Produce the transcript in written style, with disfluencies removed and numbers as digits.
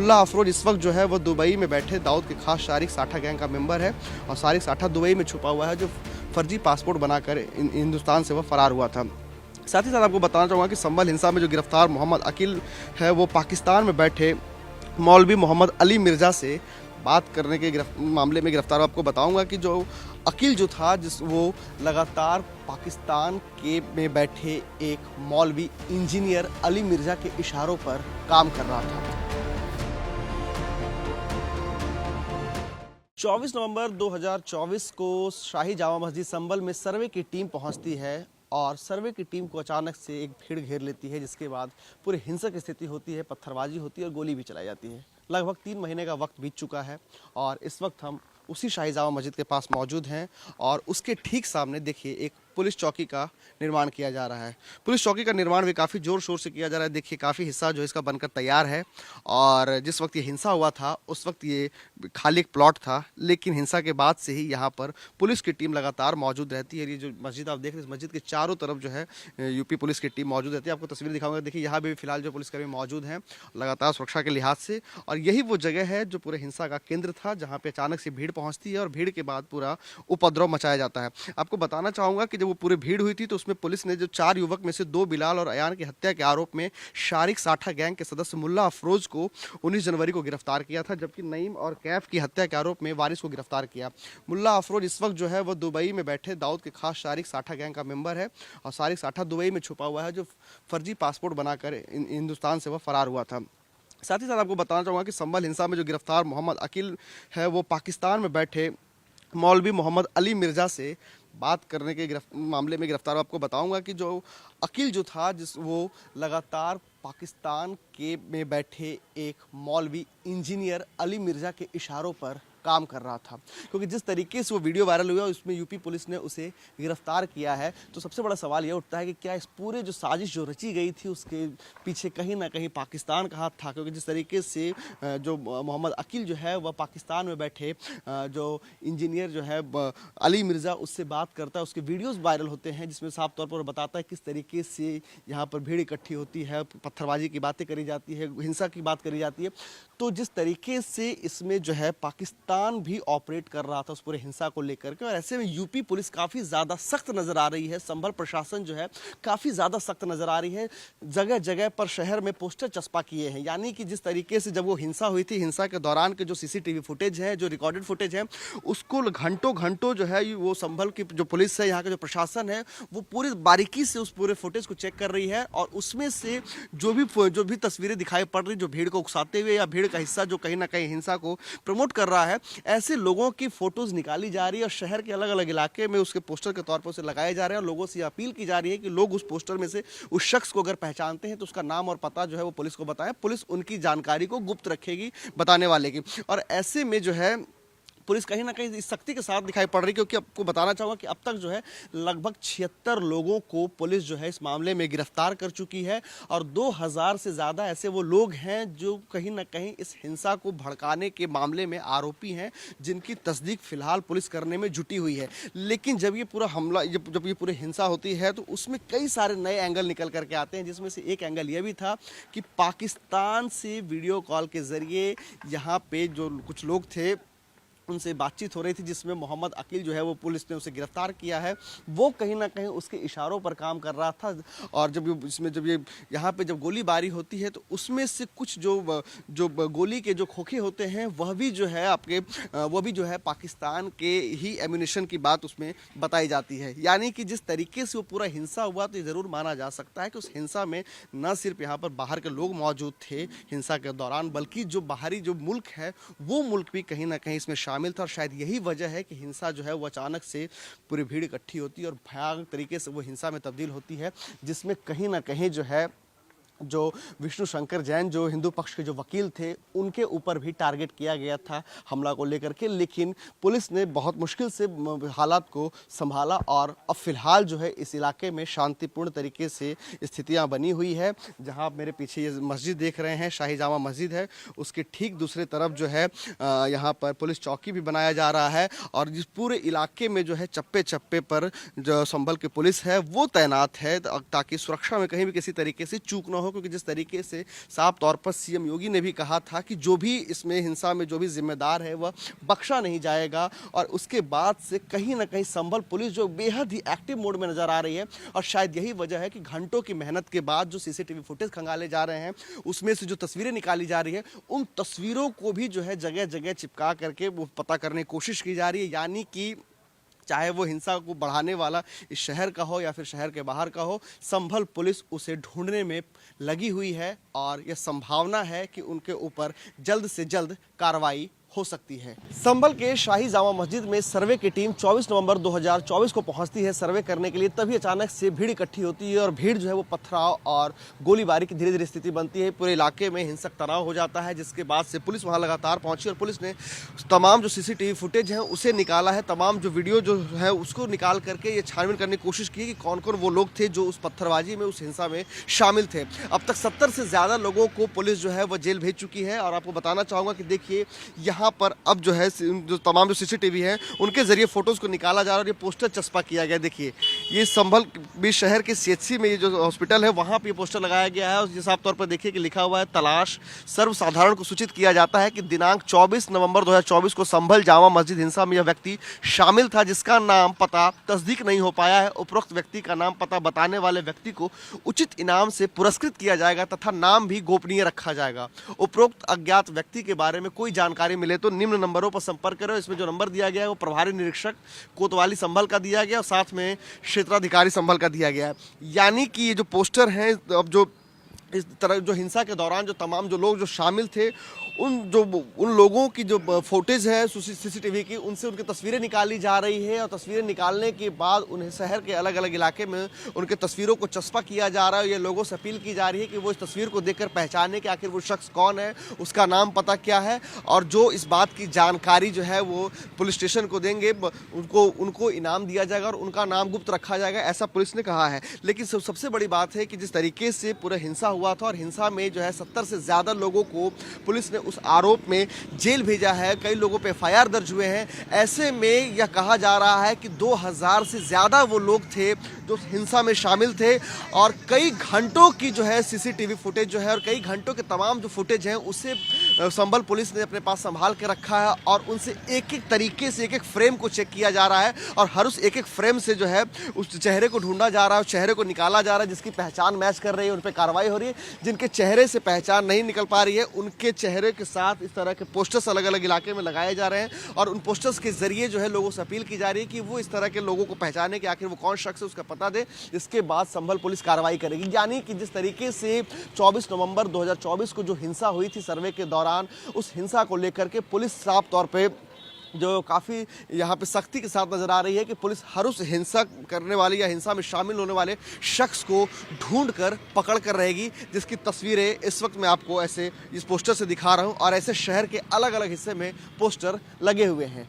मुल्ला अफरोज इस वक्त जो है वो दुबई में बैठे दाऊद के खास शारिक साठा गैंग का मेंबर है और शारिक साठा दुबई में छुपा हुआ है जो फर्जी पासपोर्ट बनाकर हिंदुस्तान से वो फरार हुआ था। साथ ही साथ आपको बताना चाहूँगा कि संभल हिंसा में जो गिरफ्तार मोहम्मद अकील है वो पाकिस्तान में बैठे मौलवी मोहम्मद अली मिर्ज़ा से बात करने के मामले में गिरफ्तार। आपको बताऊंगा कि जो अकील जो था वो लगातार पाकिस्तान के में बैठे एक मौलवी इंजीनियर अली मिर्ज़ा के इशारों पर काम कर रहा था। 24 नवंबर 2024 को शाही जामा मस्जिद संभल में सर्वे की टीम पहुंचती है और सर्वे की टीम को अचानक से एक भीड़ घेर लेती है, जिसके बाद पूरी हिंसक स्थिति होती है, पत्थरबाजी होती है और गोली भी चलाई जाती है। लगभग 3 महीने का वक्त बीत चुका है और इस वक्त हम उसी शाही जामा मस्जिद के पास मौजूद हैं और उसके ठीक सामने देखिए एक पुलिस चौकी का निर्माण किया जा रहा है। पुलिस चौकी का निर्माण भी काफ़ी ज़ोर शोर से किया जा रहा है। देखिए काफ़ी हिस्सा जो इसका बनकर तैयार है और जिस वक्त ये हिंसा हुआ था उस वक्त ये खाली एक प्लॉट था, लेकिन हिंसा के बाद से ही यहाँ पर पुलिस की टीम लगातार मौजूद रहती है। ये जो मस्जिद आप देख रहे हैं, इस मस्जिद के चारों तरफ जो है यूपी पुलिस की टीम मौजूद रहती है। आपको तस्वीर दिखाऊंगा। देखिए यहाँ भी फिलहाल जो पुलिसकर्मी मौजूद हैं लगातार सुरक्षा के लिहाज से, और यही वो जगह है जो पूरे हिंसा का केंद्र था, जहाँ पे अचानक से भीड़ पहुँचती है और भीड़ के बाद पूरा उपद्रव मचाया जाता है। आपको बताना चाहूँगा कि जब वो पूरी भीड़ हुई थी तो उसमें पुलिस ने जो 4 युवक में से 2 बिलाल और अयान की हत्या के आरोप में शारिक साठा गैंग के सदस्य मुल्ला अफरोज को 19 जनवरी को गिरफ्तार किया था, जबकि नईम और कैफ की हत्या के आरोप में वारिस को गिरफ्तार किया। मुल्ला अफरोज इस वक्त जो है वो दुबई में बैठे दाऊद के खास शारिक साठा गैंग का मेंबर है और शारिक साठा दुबई में छुपा हुआ है जो फर्जी पासपोर्ट बनाकर हिंदुस्तान से वह फरार हुआ था। साथ ही साथ आपको बताना चाहूँगा कि संभल हिंसा में जो गिरफ्तार मोहम्मद अकील है वो पाकिस्तान में बैठे मौलवी मोहम्मद अली मिर्ज़ा से बात करने के मामले में गिरफ्तार। आपको बताऊंगा कि जो अकील जो था वो लगातार पाकिस्तान के में बैठे एक मौलवी इंजीनियर अली मिर्ज़ा के इशारों पर काम कर रहा था, क्योंकि जिस तरीके से वो वीडियो वायरल हुआ उसमें यूपी पुलिस ने उसे गिरफ्तार किया है। तो सबसे बड़ा सवाल यह उठता है कि क्या इस पूरे जो साजिश जो रची गई थी उसके पीछे कहीं ना कहीं पाकिस्तान का हाथ था, क्योंकि जिस तरीके से जो मोहम्मद अकील जो है वह पाकिस्तान में बैठे जो इंजीनियर जो है अली मिर्ज़ा उससे बात करता है, उसके वीडियोज़ वायरल होते हैं जिसमें साफ तौर पर बताता है किस तरीके से यहाँ पर भीड़ इकट्ठी होती है, पत्थरबाजी की बातें करी जाती है, हिंसा की बात करी जाती है। तो जिस तरीके से इसमें जो है पाकिस्तान भी ऑपरेट कर रहा था उस पूरे हिंसा को लेकर के, और ऐसे में यूपी पुलिस काफ़ी ज़्यादा सख्त नज़र आ रही है, संभल प्रशासन जो है काफ़ी ज़्यादा सख्त नज़र आ रही है। जगह जगह पर शहर में पोस्टर चस्पा किए हैं, यानी कि जिस तरीके से जब वो हिंसा हुई थी, हिंसा के दौरान के जो सीसीटीवी फुटेज है, जो रिकॉर्डेड फुटेज है, उसको घंटों घंटों जो है वो संभल की जो पुलिस है, यहाँ का जो प्रशासन है, वो पूरी बारीकी से उस पूरे फुटेज को चेक कर रही है और उसमें से जो भी तस्वीरें दिखाई पड़ रही जो भीड़ को उकसाते हुए या भीड़ का हिस्सा जो कहीं ना कहीं हिंसा को प्रमोट कर रहा है, ऐसे लोगों की फोटोज निकाली जा रही है और शहर के अलग अलग इलाके में उसके पोस्टर के तौर पर उसे लगाए जा रहे हैं और लोगों से अपील की जा रही है कि लोग उस पोस्टर में से उस शख्स को अगर पहचानते हैं तो उसका नाम और पता जो है वो पुलिस को बताएं। पुलिस उनकी जानकारी को गुप्त रखेगी बताने वाले की, और ऐसे में जो है पुलिस कहीं ना कहीं इस सख्ती के साथ दिखाई पड़ रही है, क्योंकि आपको बताना चाहूँगा कि अब तक जो है लगभग 76 लोगों को पुलिस जो है इस मामले में गिरफ्तार कर चुकी है और 2000 से ज़्यादा ऐसे वो लोग हैं जो कहीं ना कहीं इस हिंसा को भड़काने के मामले में आरोपी हैं, जिनकी तस्दीक फिलहाल पुलिस करने में जुटी हुई है। लेकिन जब ये पूरा हमला जब ये पूरी हिंसा होती है तो उसमें कई सारे नए एंगल निकल करके आते हैं, जिसमें से एक एंगल यह भी था कि पाकिस्तान से वीडियो कॉल के ज़रिए यहाँ पे जो कुछ लोग थे उनसे बातचीत हो रही थी, जिसमें मोहम्मद अकील जो है वो पुलिस ने उसे गिरफ्तार किया है। वो कहीं ना कहीं उसके इशारों पर काम कर रहा था और जब ये यहाँ पे जब गोलीबारी होती है तो उसमें से कुछ जो गोली के जो खोखे होते हैं वह भी जो है पाकिस्तान के ही एम्यूनिशन की बात उसमें बताई जाती है। यानी कि जिस तरीके से वो पूरा हिंसा हुआ तो ये ज़रूर माना जा सकता है कि उस हिंसा में न सिर्फ यहाँ पर बाहर के लोग मौजूद थे हिंसा के दौरान, बल्कि जो बाहरी जो मुल्क है वो मुल्क भी कहीं ना कहीं इसमें शामिल था। और शायद यही वजह है कि हिंसा जो है वो अचानक से पूरी भीड़ इकट्ठी होती है और भयानक तरीके से वो हिंसा में तब्दील होती है, जिसमें कहीं ना कहीं जो है जो विष्णु शंकर जैन जो हिंदू पक्ष के जो वकील थे उनके ऊपर भी टारगेट किया गया था हमला को लेकर के, लेकिन पुलिस ने बहुत मुश्किल से हालात को संभाला और अब फिलहाल जो है इस इलाके में शांतिपूर्ण तरीके से स्थितियां बनी हुई है। जहां आप मेरे पीछे ये मस्जिद देख रहे हैं, शाही जामा मस्जिद है, उसके ठीक दूसरे तरफ जो है यहाँ पर पुलिस चौकी भी बनाया जा रहा है और जिस पूरे इलाके में जो है चप्पे चप्पे पर जो संभल की पुलिस है वो तैनात है ताकि सुरक्षा में कहीं भी किसी तरीके से चूक न हो, हो, क्योंकि जिस तरीके से साफ तौर पर सीएम योगी ने भी कहा था कि जो भी इसमें हिंसा में जो भी जिम्मेदार है वह बख्शा नहीं जाएगा। और उसके बाद से कहीं ना कहीं संभल पुलिस जो बेहद ही एक्टिव मोड में नजर आ रही है, और शायद यही वजह है कि घंटों की मेहनत के बाद जो सीसीटीवी फुटेज खंगाले जा रहे हैं उसमें से जो तस्वीरें निकाली जा रही है, उन तस्वीरों को भी जो है जगह जगह चिपका करके वो पता करने की कोशिश की जा रही है। यानी कि चाहे वो हिंसा को बढ़ाने वाला इस शहर का हो या फिर शहर के बाहर का हो, संभल पुलिस उसे ढूंढने में लगी हुई है और यह संभावना है कि उनके ऊपर जल्द से जल्द कार्रवाई हो सकती है। संभल के शाही जामा मस्जिद में सर्वे की टीम 24 नवंबर 2024 को पहुंचती है सर्वे करने के लिए। तभी अचानक से भीड़ इकट्ठी होती है और भीड़ जो है वो पथराव और गोलीबारी की धीरे धीरे स्थिति बनती है। पूरे इलाके में हिंसक तनाव हो जाता है, जिसके बाद से पुलिस वहां लगातार पहुंची और पुलिस ने तमाम जो सीसीटीवी फुटेज है उसे निकाला है, तमाम जो वीडियो जो है उसको निकाल करके ये छानबीन करने की कोशिश की कि कौन कौन वो लोग थे जो उस पत्थरबाजी में, उस हिंसा में शामिल थे। अब तक 70 से ज़्यादा लोगों को पुलिस जो है वह जेल भेज चुकी है। और आपको बताना चाहूँगा कि देखिए यहाँ पर अब जो है जो तमाम जो सीसीटीवी हैं उनके जरिए फोटोज को निकाला जा रहा है और ये पोस्टर चस्पा किया गया। देखिए ये संभल भी शहर के सीएचसी में ये जो हॉस्पिटल है वहाँ पे पोस्टर लगाया गया है और ये साफ तौर पर देखिए कि लिखा हुआ है तलाश। सर्वसाधारण को सूचित किया जाता है कि दिनांक 24 नवंबर 2024 को संभल जामा मस्जिद हिंसा में यह व्यक्ति शामिल था, जिसका नाम पता तस्दीक नहीं हो पाया है। उपरोक्त व्यक्ति का नाम पता बताने वाले व्यक्ति को उचित इनाम से पुरस्कृत किया जाएगा तथा नाम भी गोपनीय रखा जाएगा। उपरोक्त अज्ञात व्यक्ति के बारे में कोई जानकारी मिले तो निम्न नंबरों पर संपर्क करो। इसमें जो नंबर दिया गया है वो प्रभारी निरीक्षक कोतवाली संभल का दिया गया और साथ में क्षेत्राधिकारी संभल का दिया गया है। यानी कि ये जो पोस्टर हैं, अब जो इस तरह जो हिंसा के दौरान जो तमाम जो लोग जो शामिल थे उन लोगों की जो फुटेज है सीसीटीवी की, उनसे उनकी तस्वीरें निकाली जा रही है और तस्वीरें निकालने के बाद उन्हें शहर के अलग अलग इलाके में उनके तस्वीरों को चस्पा किया जा रहा है। ये लोगों से अपील की जा रही है कि वो इस तस्वीर को देखकर पहचाने कि आखिर वो शख्स कौन है, उसका नाम पता क्या है, और जो इस बात की जानकारी जो है वो पुलिस स्टेशन को देंगे उनको इनाम दिया जाएगा और उनका नाम गुप्त रखा जाएगा, ऐसा पुलिस ने कहा है। लेकिन सबसे बड़ी बात है कि जिस तरीके से पूरा हिंसा हुआ था और हिंसा में जो है 70 से ज़्यादा लोगों को पुलिस ने उस आरोप में जेल भेजा है, कई लोगों पे एफआईआर दर्ज हुए हैं। ऐसे में यह कहा जा रहा है कि 2000 से ज़्यादा वो लोग थे जो हिंसा में शामिल थे और कई घंटों की जो है सीसीटीवी फुटेज जो है और कई घंटों के तमाम जो फुटेज हैं उसे संभल पुलिस ने अपने पास संभाल के रखा है और उनसे एक एक तरीके से एक एक फ्रेम को चेक किया जा रहा है और हर उस एक एक फ्रेम से जो है उस चेहरे को ढूंढा जा रहा है, उस चेहरे को निकाला जा रहा है जिसकी पहचान मैच कर रही है, उन पर कार्रवाई हो रही है। जिनके चेहरे से पहचान नहीं निकल पा रही है उनके चेहरे के साथ इस तरह के पोस्टर्स अलग अलग इलाके में लगाए जा रहे हैं और उन पोस्टर्स के जरिए जो है लोगों से अपील की जा रही है कि वो इस तरह के लोगों को पहचाने कि आखिर वो कौन शख्स है, उसका पता दे। इसके बाद संभल पुलिस कार्रवाई करेगी। यानी कि जिस तरीके से 24 नवंबर 2024 को जो हिंसा हुई थी सर्वे के दौरान, उस हिंसा को लेकर के पुलिस साफ तौर पे जो काफ़ी यहाँ पे सख्ती के साथ नज़र आ रही है कि पुलिस हर उस हिंसा करने वाले या हिंसा में शामिल होने वाले शख्स को ढूंढ कर पकड़ कर रहेगी, जिसकी तस्वीरें इस वक्त मैं आपको ऐसे इस पोस्टर से दिखा रहा हूँ और ऐसे शहर के अलग अलग हिस्से में पोस्टर लगे हुए हैं।